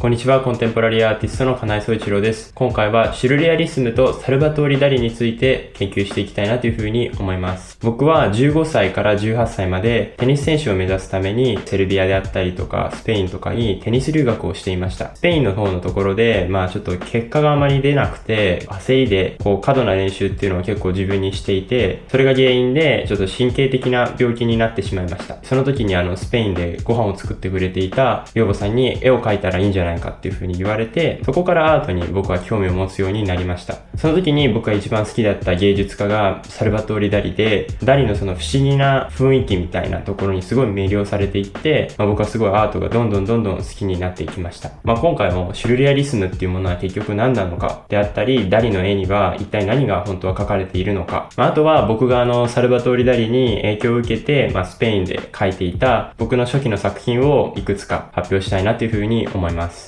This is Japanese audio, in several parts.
こんにちは、コンテンポラリーアーティストの金井総一郎です。今回はシュルレアリスムとサルバトーリ・ダリについて研究していきたいなというふうに思います。僕は15歳から18歳までテニス選手を目指すためにセルビアであったりとかスペインとかにテニス留学をしていました。スペインの方のところで、ちょっと結果があまり出なくて、焦りで過度な練習っていうのを結構自分にしていて、それが原因でちょっと神経的な病気になってしまいました。その時にスペインでご飯を作ってくれていた養母さんに絵を描いたらいいんじゃないかっていう風に言われて、そこからアートに僕は興味を持つようになりました。その時に僕が一番好きだった芸術家がサルバトーリ・ダリで、ダリのその不思議な雰囲気みたいなところにすごい魅了されていって、僕はすごいアートがどんどん好きになっていきました。今回もシュルレアリスムっていうものは結局何なのかであったり、ダリの絵には一体何が本当は描かれているのか、あとは僕がサルバトーリ・ダリに影響を受けて、スペインで描いていた僕の初期の作品をいくつか発表したいなというふうに思います。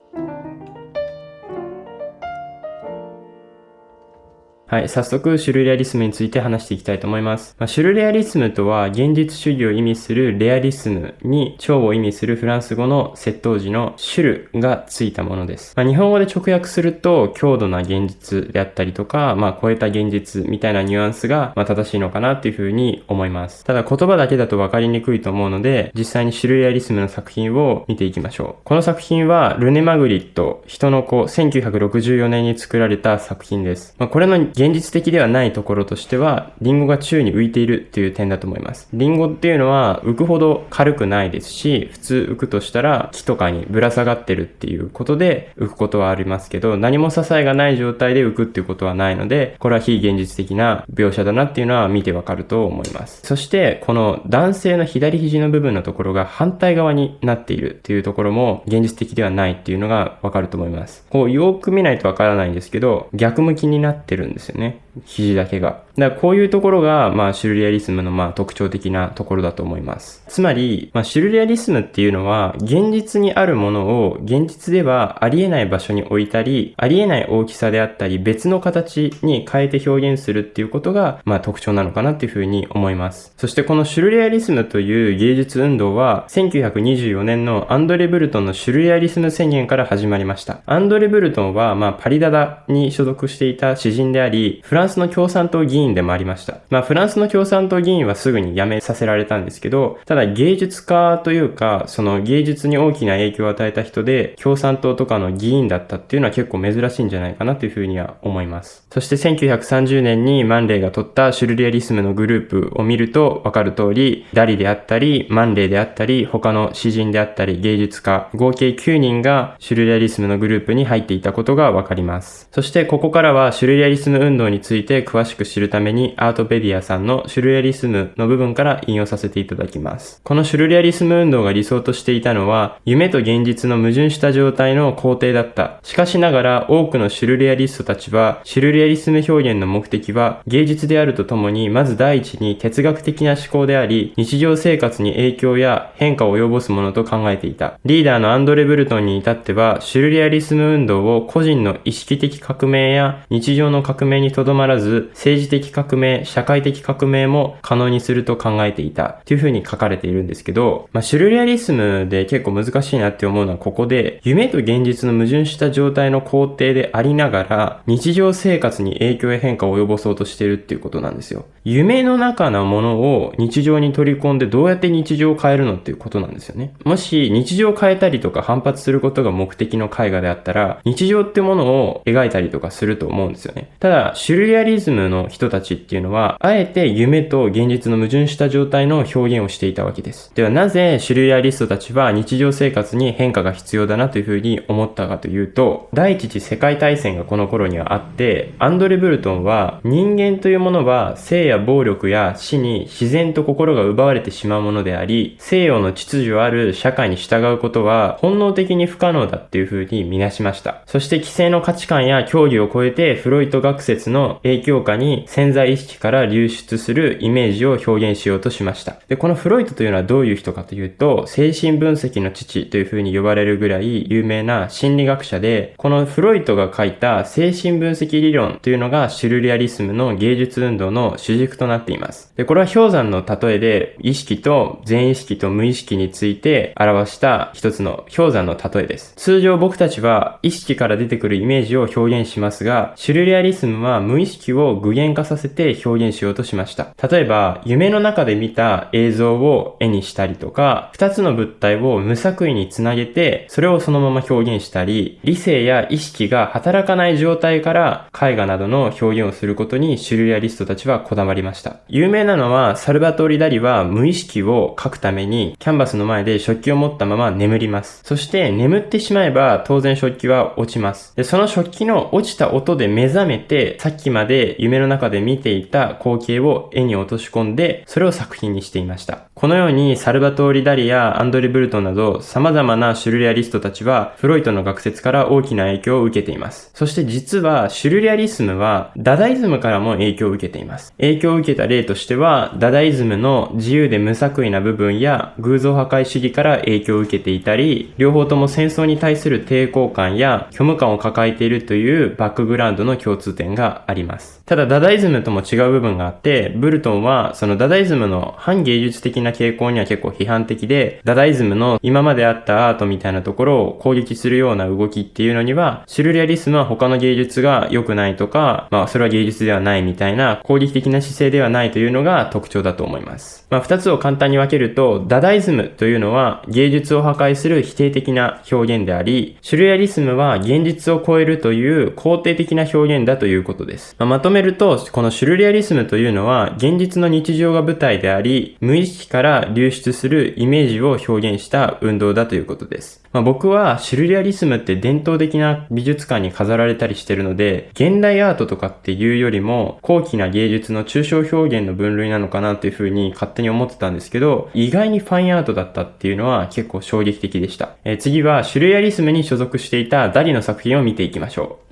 はい、早速シュルレアリスムについて話していきたいと思います。シュルレアリスムとは現実主義を意味するレアリスムに超を意味するフランス語の接頭字のシュルがついたものです。日本語で直訳すると強度な現実であったりとか、超えた現実みたいなニュアンスが正しいのかなっていうふうに思います。ただ言葉だけだと分かりにくいと思うので、実際にシュルレアリスムの作品を見ていきましょう。この作品はルネ・マグリット、人の子、1964年に作られた作品です。これの現実的ではないところとしては、リンゴが宙に浮いているっていう点だと思います。リンゴっていうのは浮くほど軽くないですし、普通浮くとしたら木とかにぶら下がってるっていうことで浮くことはありますけど、何も支えがない状態で浮くっていうことはないので、これは非現実的な描写だなっていうのは見てわかると思います。そしてこの男性の左肘の部分のところが反対側になっているっていうところも現実的ではないっていうのがわかると思います。よく見ないとわからないんですけど、逆向きになってるんですよね。肘だけが。だからこういうところが、シュルレアリスムの特徴的なところだと思います。つまり、シュルレアリスムっていうのは、現実にあるものを現実ではありえない場所に置いたり、ありえない大きさであったり、別の形に変えて表現するっていうことが、特徴なのかなっていうふうに思います。そしてこのシュルレアリスムという芸術運動は、1924年のアンドレ・ブルトンのシュルレアリスム宣言から始まりました。アンドレ・ブルトンは、パリダダに所属していた詩人であり、フランスの共産党議員でもありました。フランスの共産党議員はすぐに辞めさせられたんですけど、ただ芸術家というか、その芸術に大きな影響を与えた人で、共産党とかの議員だったっていうのは結構珍しいんじゃないかなというふうには思います。そして1930年にマンレイが取ったシュルレアリスムのグループを見るとわかる通り、ダリであったり、マンレイであったり、他の詩人であったり、芸術家、合計9人がシュルレアリスムのグループに入っていたことがわかります。そしてここからはシュルレアリスム運動について詳しく知るためにアートペディアさんのシュルレアリスムの部分から引用させていただきます。このシュルレアリスム運動が理想としていたのは、夢と現実の矛盾した状態の肯定だった。しかしながら多くのシュルレアリストたちは、シュルレアリスム表現の目的は芸術であるとともに、まず第一に哲学的な思考であり、日常生活に影響や変化を及ぼすものと考えていた。リーダーのアンドレ・ブルトンに至っては、シュルレアリスム運動を個人の意識的革命や日常の革命にとどまらず、政治的革命、社会的革命も可能にすると考えていたというふうに書かれているんですけど、シュルレアリスムで結構難しいなって思うのはここで、夢と現実の矛盾した状態の肯定でありながら、日常生活に影響や変化を及ぼそうとしているっていうことなんですよ。夢の中のものを日常に取り込んでどうやって日常を変えるのっていうことなんですよね。もし日常を変えたりとか反発することが目的の絵画であったら、日常ってものを描いたりとかすると思うんですよね。ただ、シュルレアリズムの人たちっていうのは、あえて夢と現実の矛盾した状態の表現をしていたわけです。ではなぜシュルレアリストたちは日常生活に変化が必要だなというふうに思ったかというと、第一次世界大戦がこの頃にはあって、アンドレ・ブルトンは人間というものは性や暴力や死に自然と心が奪われてしまうものであり、西洋の秩序ある社会に従うことは本能的に不可能だっていうふうに見なしました。そして既成の価値観や教義を超えてフロイト学説の影響下に潜在意識から流出するイメージを表現しようとしました。で、このフロイトというのはどういう人かというと、精神分析の父という風に呼ばれるぐらい有名な心理学者で、このフロイトが書いた精神分析理論というのがシュルレアリスムの芸術運動の主軸となっています。で、これは氷山の例えで、意識と全意識と無意識について表した一つの氷山の例えです。通常僕たちは意識から出てくるイメージを表現しますが、シュルレアリスムは無意識を具現化させて表現しようとしました。例えば、夢の中で見た映像を絵にしたりとか、二つの物体を無作為につなげて、それをそのまま表現したり、理性や意識が働かない状態から絵画などの表現をすることにシュルレアリストたちはこだわりました。有名なのは、サルバトーリ・ダリは無意識を描くためにキャンバスの前で食器を持ったまま眠ります。そして眠ってしまえば当然食器は落ちます。で、その食器の落ちた音で目覚めて、さっきまで夢の中で見ていた光景を絵に落とし込んで、それを作品にしていました。このようにサルバトーリ・ダリやアンドレ・ブルトンなど様々なシュルレアリストたちはフロイトの学説から大きな影響を受けています。そして実はシュルレアリスムはダダイズムからも影響を受けています。影響を受けた例としては、ダダイズムの自由で無作為な部分や偶像破壊主義から影響を受けていたり、両方とも戦争に対する抵抗感や虚無感を抱えているというバックグラウンドの共通点があります。ただダダイズムとも違う部分があって、ブルトンはそのダダイズムの反芸術的な傾向には結構批判的で、ダダイズムの今まであったアートみたいなところを攻撃するような動きっていうのには、シュルレアリスムは他の芸術が良くないとか、それは芸術ではないみたいな攻撃的な姿勢ではないというのが特徴だと思います。二つを簡単に分けると、ダダイズムというのは芸術を破壊する否定的な表現であり、シュルレアリスムは現実を超えるという肯定的な表現だということです。まとめると、このシュルレアリスムというのは現実の日常が舞台であり、無意識から流出するイメージを表現した運動だということです。僕はシュルレアリスムって伝統的な美術館に飾られたりしてるので、現代アートとかっていうよりも高貴な芸術の抽象表現の分類なのかなっていうふうに勝手に思ってたんですけど、意外にファインアートだったっていうのは結構衝撃的でした。次はシュルレアリスムに所属していたダリの作品を見ていきましょう。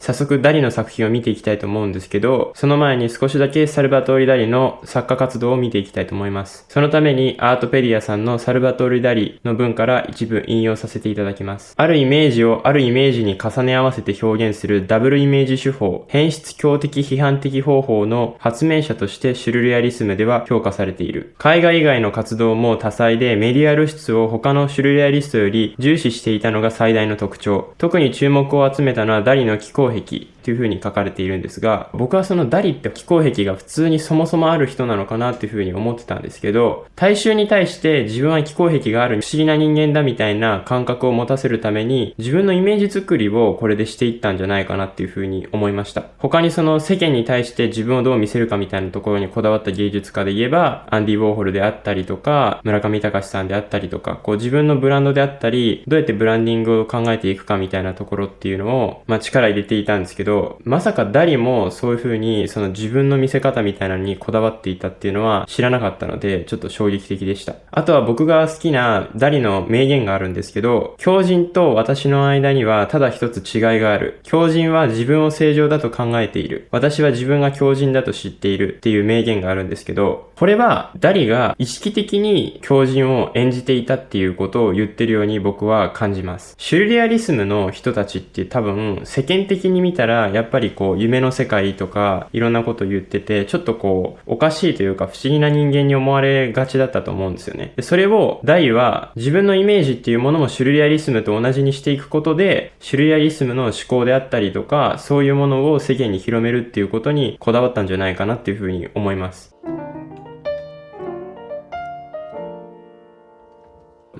早速ダリの作品を見ていきたいと思うんですけど、その前に少しだけサルバトーリ・ダリの作家活動を見ていきたいと思います。そのためにアートペディアさんのサルバトーリ・ダリの文から一部引用させていただきます。あるイメージをあるイメージに重ね合わせて表現するダブルイメージ手法、変質強的批判的方法の発明者としてシュルレアリスムでは評価されている。絵画以外の活動も多彩でメディア露出を他のシュルレアリストより重視していたのが最大の特徴。特に注目を集めたのはダリの気候壁という風に書かれているんですが、僕はそのダリって気候壁が普通にそもそもある人なのかなっていう風に思ってたんですけど、大衆に対して自分は気候壁がある不思議な人間だみたいな感覚を持たせるために自分のイメージ作りをこれでしていったんじゃないかなっていう風に思いました。他にその世間に対して自分をどう見せるかみたいなところにこだわった芸術家で言えば、アンディ・ウォーホルであったりとか、村上隆さんであったりとか、自分のブランドであったり、どうやってブランディングを考えていくかみたいなところっていうのを、力入れていたんですけど、まさかダリもそういう風にその自分の見せ方みたいなのにこだわっていたっていうのは知らなかったので、ちょっと衝撃的でした。あとは僕が好きなダリの名言があるんですけど、狂人と私の間にはただ一つ違いがある。狂人は自分を正常だと考えている。私は自分が狂人だと知っているっていう名言があるんですけど、これはダリが意識的に狂人を演じていたっていうことを言ってるように僕は感じます。シュルレアリスムの人たちって多分世間的に見たらやっぱり夢の世界とかいろんなこと言ってて、ちょっとおかしいというか不思議な人間に思われがちだったと思うんですよね。でそれをダリは自分のイメージっていうものもシュルレアリスムと同じにしていくことで、シュルレアリスムの思考であったりとかそういうものを世間に広めるっていうことにこだわったんじゃないかなっていうふうに思います。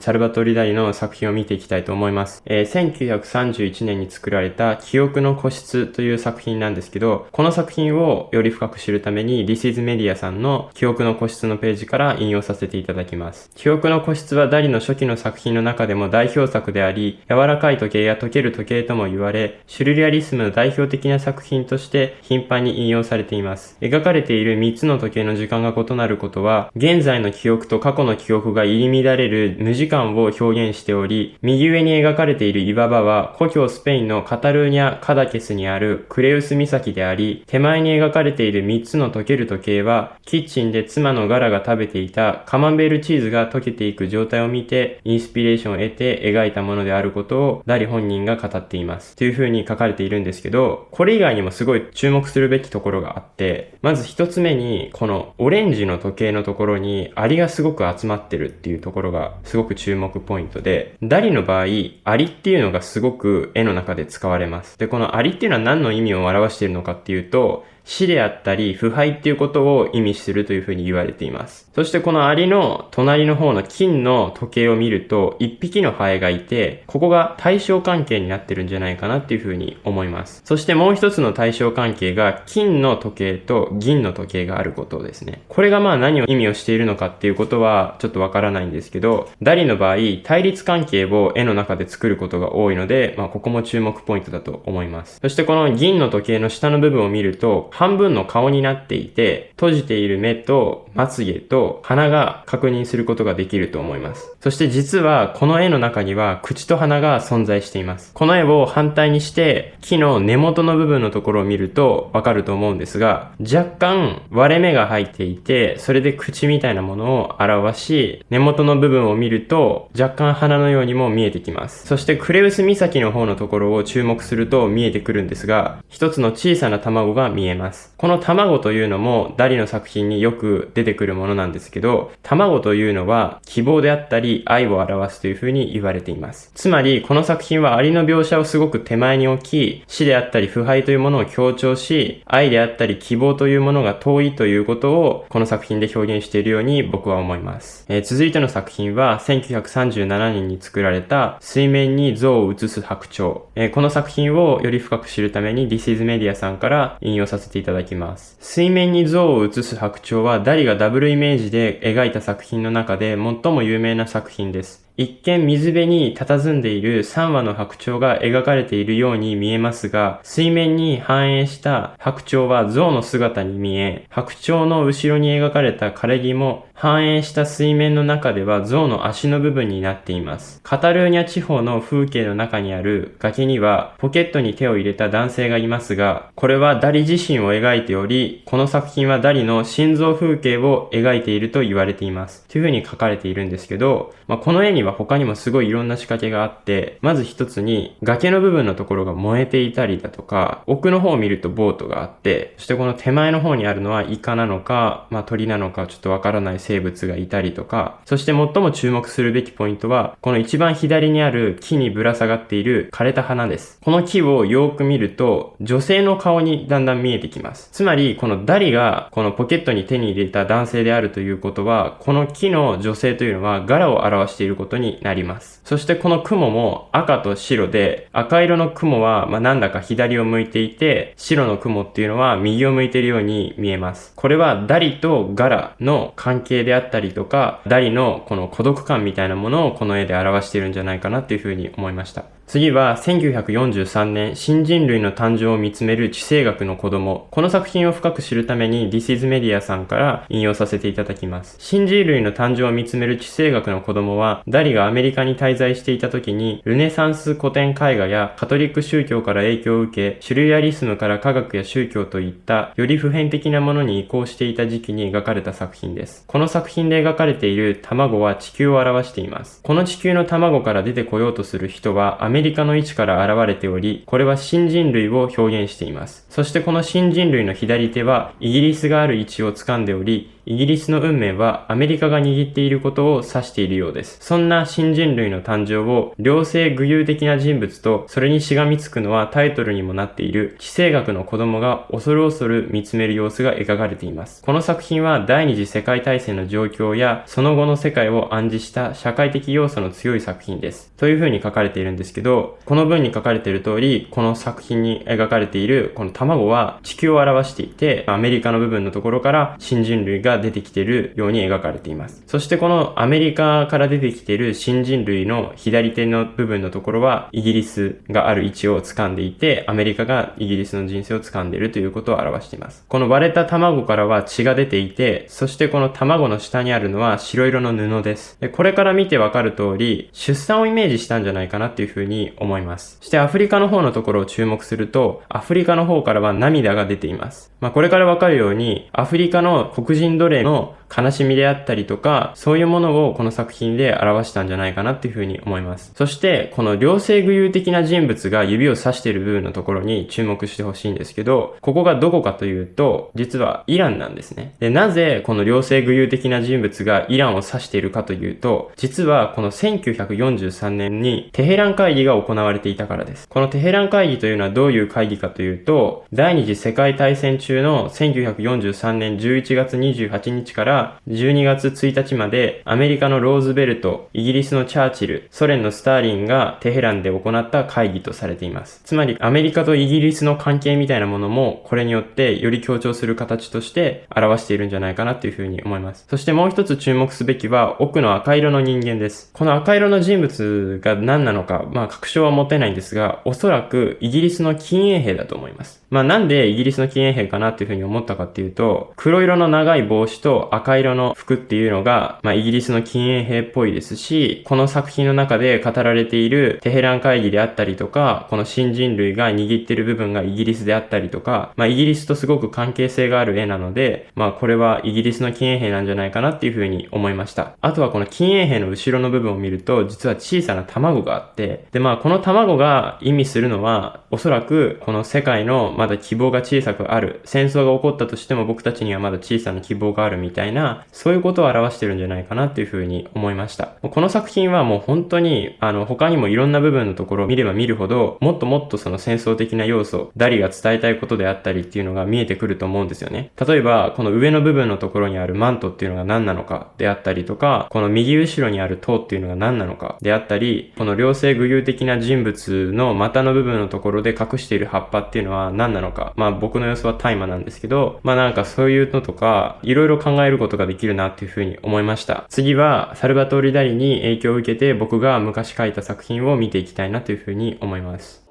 サルバトリ・ダリの作品を見ていきたいと思います。1931年に作られた記憶の個室という作品なんですけど、この作品をより深く知るために This is Media さんの記憶の個室のページから引用させていただきます。記憶の個室はダリの初期の作品の中でも代表作であり、柔らかい時計や溶ける時計とも言われ、シュルレアリスムの代表的な作品として頻繁に引用されています。描かれている3つの時計の時間が異なることは、現在の記憶と過去の記憶が入り乱れる無時間を表現しており、右上に描かれている岩場は故郷スペインのカタルーニャ・カダケスにあるクレウス岬であり、手前に描かれている3つの溶ける時計は、キッチンで妻のガラが食べていたカマンベールチーズが溶けていく状態を見て、インスピレーションを得て描いたものであることをダリ本人が語っています。という風に書かれているんですけど、これ以外にもすごい注目するべきところがあって、まず一つ目に、このオレンジの時計のところにアリがすごく集まってるっていうところがすごく注目ポイントで、ダリの場合、アリっていうのがすごく絵の中で使われます。で、このアリっていうのは何の意味を表しているのかっていうと、死であったり腐敗っていうことを意味するというふうに言われています。そしてこのアリの隣の方の金の時計を見ると一匹のハエがいて、ここが対称関係になってるんじゃないかなっていうふうに思います。そしてもう一つの対称関係が金の時計と銀の時計があることですね。これが何を意味をしているのかっていうことはちょっとわからないんですけど、ダリの場合対立関係を絵の中で作ることが多いので、ここも注目ポイントだと思います。そしてこの銀の時計の下の部分を見ると半分の顔になっていて、閉じている目とまつげと鼻が確認することができると思います。そして実はこの絵の中には口と鼻が存在しています。この絵を反対にして木の根元の部分のところを見るとわかると思うんですが、若干割れ目が入っていて、それで口みたいなものを表し、根元の部分を見ると若干鼻のようにも見えてきます。そしてクレウス岬の方のところを注目すると見えてくるんですが、一つの小さな卵が見えます。この卵というのもダリの作品によく出てくるものなんですけど、卵というのは希望であったり愛を表すというふうに言われています。つまりこの作品はアリの描写をすごく手前に置き、死であったり腐敗というものを強調し、愛であったり希望というものが遠いということをこの作品で表現しているように僕は思います。続いての作品は1937年に作られた水面に像を映す白鳥。この作品をより深く知るために This is Media さんから引用させていただきます。水面に像を映す白鳥はダリがダブルイメージで描いた作品の中で最も有名な作品です。一見水辺に佇んでいる3羽の白鳥が描かれているように見えますが、水面に反映した白鳥は象の姿に見え、白鳥の後ろに描かれた枯れ木も反映した水面の中では象の足の部分になっています。カタルーニャ地方の風景の中にある崖にはポケットに手を入れた男性がいますが、これはダリ自身を描いており、この作品はダリの心臓風景を描いていると言われています。というふうに書かれているんですけど、この絵には他にもすごいいろんな仕掛けがあって、まず一つに崖の部分のところが燃えていたりだとか、奥の方を見るとボートがあって、そしてこの手前の方にあるのはイカなのか、鳥なのかちょっとわからない生物がいたりとか、そして最も注目するべきポイントは、この一番左にある木にぶら下がっている枯れた花です。この木をよーく見ると、女性の顔にだんだん見えてきます。つまり、このダリがこのポケットに手に入れた男性であるということは、この木の女性というのは柄を表していることになります。そしてこの雲も赤と白で、赤色の雲はなんだか左を向いていて、白の雲っていうのは右を向いているように見えます。これはダリと柄の関係であったりとか、ダリのこの孤独感みたいなものをこの絵で表しているんじゃないかなっていうふうに思いました。次は1943年、新人類の誕生を見つめる地政学の子供。この作品を深く知るために This is Media さんから引用させていただきます。新人類の誕生を見つめる地政学の子供は、ダリがアメリカに滞在していた時に、ルネサンス古典絵画やカトリック宗教から影響を受け、シュルレアリスムから科学や宗教といったより普遍的なものに移行していた時期に描かれた作品です。この作品で描かれている卵は地球を表しています。この地球の卵から出てこようとする人はアメリカの位置から現れており、これは新人類を表現しています。そしてこの新人類の左手はイギリスがある位置を掴んでおり、イギリスの運命はアメリカが握っていることを指しているようです。そんな新人類の誕生を両性具有的な人物と、それにしがみつくのはタイトルにもなっている地政学の子供が恐る恐る見つめる様子が描かれています。この作品は第二次世界大戦の状況やその後の世界を暗示した社会的要素の強い作品です。というふうに書かれているんですけど、この文に書かれている通り、この作品に描かれているこの卵は地球を表していて、アメリカの部分のところから新人類がが出てきているように描かれています。そしてこのアメリカから出てきている新人類の左手の部分のところはイギリスがある位置を掴んでいて、アメリカがイギリスの人生を掴んでいるということを表しています。この割れた卵からは血が出ていて、そしてこの卵の下にあるのは白色の布です。で、これから見てわかる通り、出産をイメージしたんじゃないかなっていうふうに思います。そしてアフリカの方のところを注目すると、アフリカの方からは涙が出ています。これからわかるように、アフリカの黒人奴隷の悲しみであったりとか、そういうものをこの作品で表したんじゃないかなっていうふうに思います。そして、この両性具有的な人物が指を指している部分のところに注目してほしいんですけど、ここがどこかというと、実はイランなんですね。で、なぜこの両性具有的な人物がイランを指しているかというと、実はこの1943年にテヘラン会議が行われていたからです。このテヘラン会議というのはどういう会議かというと、第二次世界大戦中の1943年11月28日から12月1日までアメリカのローズベルト、イギリスのチャーチル、ソ連のスターリンがテヘランで行った会議とされています。つまりアメリカとイギリスの関係みたいなものもこれによってより強調する形として表しているんじゃないかなというふうに思います。そしてもう一つ注目すべきは奥の赤色の人間です。この赤色の人物が何なのか、確証は持てないんですが、おそらくイギリスの禁衛兵だと思います。なんでイギリスの禁衛兵かなっていうふうに思ったかっていうと、黒色の長い帽子と赤色の服っていうのが、イギリスの禁衛兵っぽいですし、この作品の中で語られているテヘラン会議であったりとか、この新人類が握ってる部分がイギリスであったりとか、イギリスとすごく関係性がある絵なので、これはイギリスの禁衛兵なんじゃないかなっていうふうに思いました。あとはこの禁衛兵の後ろの部分を見ると、実は小さな卵があって、で、この卵が意味するのは、おそらくこの世界のまだ希望が小さくある、戦争が起こったとしても僕たちにはまだ小さな希望があるみたいな、そういうことを表してるんじゃないかなっていうふうに思いました。この作品はもう本当に他にもいろんな部分のところを見れば見るほど、もっともっとその戦争的な要素、ダリが伝えたいことであったりっていうのが見えてくると思うんですよね。例えばこの上の部分のところにあるマントっていうのが何なのかであったりとか、この右後ろにある塔っていうのが何なのかであったり、この両性具有的な人物の股の部分のところで隠している葉っぱっていうのは何なのか、僕の予想は大麻なんですけど、なんかそういうのとかいろいろ考えることができるなっていうふうに思いました。次はサルバトーリ・ダリに影響を受けて僕が昔描いた作品を見ていきたいなというふうに思います。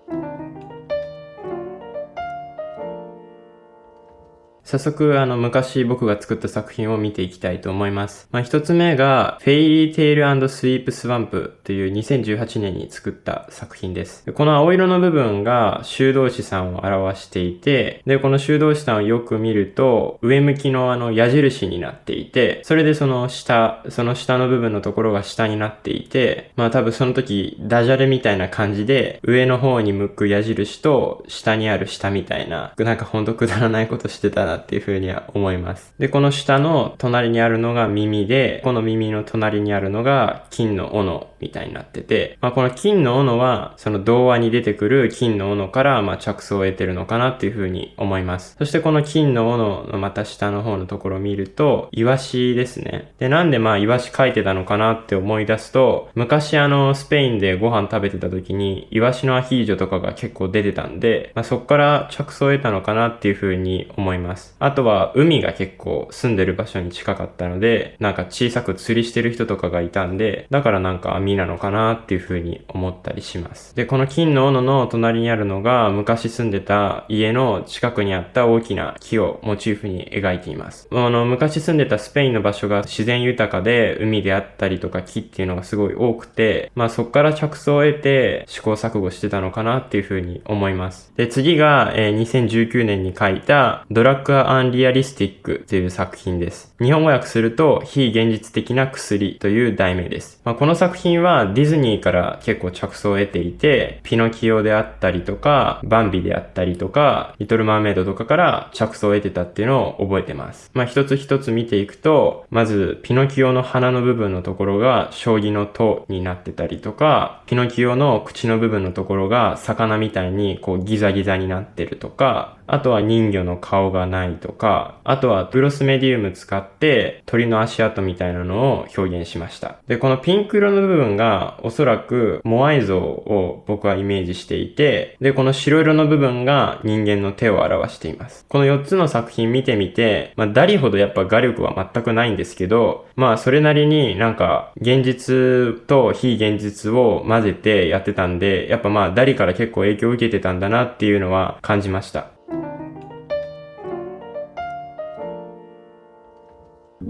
早速、昔僕が作った作品を見ていきたいと思います。一つ目が、フェイリーテール&スイープスワンプという2018年に作った作品です。この青色の部分が修道士さんを表していて、で、この修道士さんをよく見ると、上向きの矢印になっていて、それでその下の部分のところが下になっていて、多分その時、ダジャレみたいな感じで、上の方に向く矢印と、下にある下みたいな、なんかほんとくだらないことしてたなっていうふうには思います。で、この下の隣にあるのが耳で、この耳の隣にあるのが金の斧みたいになってて、この金の斧は、その童話に出てくる金の斧から、着想を得てるのかなっていうふうに思います。そしてこの金の斧のまた下の方のところを見ると、イワシですね。で、なんでイワシ描いてたのかなって思い出すと、昔スペインでご飯食べてた時に、イワシのアヒージョとかが結構出てたんで、そこから着想を得たのかなっていうふうに思います。あとは海が結構住んでる場所に近かったので、なんか小さく釣りしてる人とかがいたんで、だからなんか網なのかなっていう風に思ったりします。で、この金の斧の隣にあるのが昔住んでた家の近くにあった大きな木をモチーフに描いています。昔住んでたスペインの場所が自然豊かで海であったりとか木っていうのがすごい多くて、そっから着想を得て試行錯誤してたのかなっていう風に思います。で、次が、2019年に描いたドラッグアンリアリスティックという作品です。日本語訳すると非現実的な薬という題名です。この作品はディズニーから結構着想を得ていて、ピノキオであったりとか、バンビであったりとか、リトルマーメイドとかから着想を得てたっていうのを覚えてます。一つ一つ見ていくと、まずピノキオの鼻の部分のところが将棋の塔になってたりとか、ピノキオの口の部分のところが魚みたいにこうギザギザになってるとか、あとは人魚の顔がないとか、あとはグロスメディウム使って鳥の足跡みたいなのを表現しました。で、このピンク色の部分がおそらくモアイ像を僕はイメージしていて、で、この白色の部分が人間の手を表しています。この4つの作品見てみて、ダリほどやっぱ画力は全くないんですけど、それなりになんか現実と非現実を混ぜてやってたんで、やっぱダリから結構影響を受けてたんだなっていうのは感じました。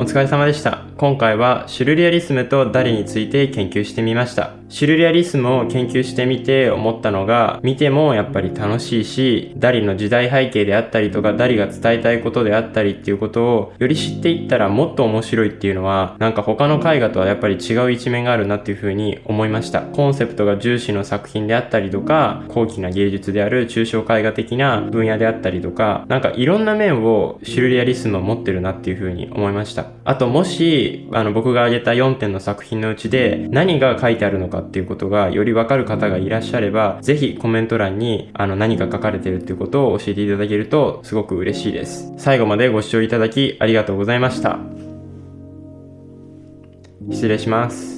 お疲れ様でした。今回はシュルレアリスムとダリについて研究してみました。シュルレアリスムを研究してみて思ったのが、見てもやっぱり楽しいし、ダリの時代背景であったりとか、ダリが伝えたいことであったりっていうことをより知っていったらもっと面白いっていうのは、なんか他の絵画とはやっぱり違う一面があるなっていうふうに思いました。コンセプトが重視の作品であったりとか、高貴な芸術である抽象絵画的な分野であったりとか、なんかいろんな面をシュルレアリスムを持ってるなっていうふうに思いました。あともし僕が挙げた4点の作品のうちで何が書いてあるのかっていうことがよりわかる方がいらっしゃれば、ぜひコメント欄に何が書かれてるっていうことを教えていただけるとすごく嬉しいです。最後までご視聴いただきありがとうございました。失礼します。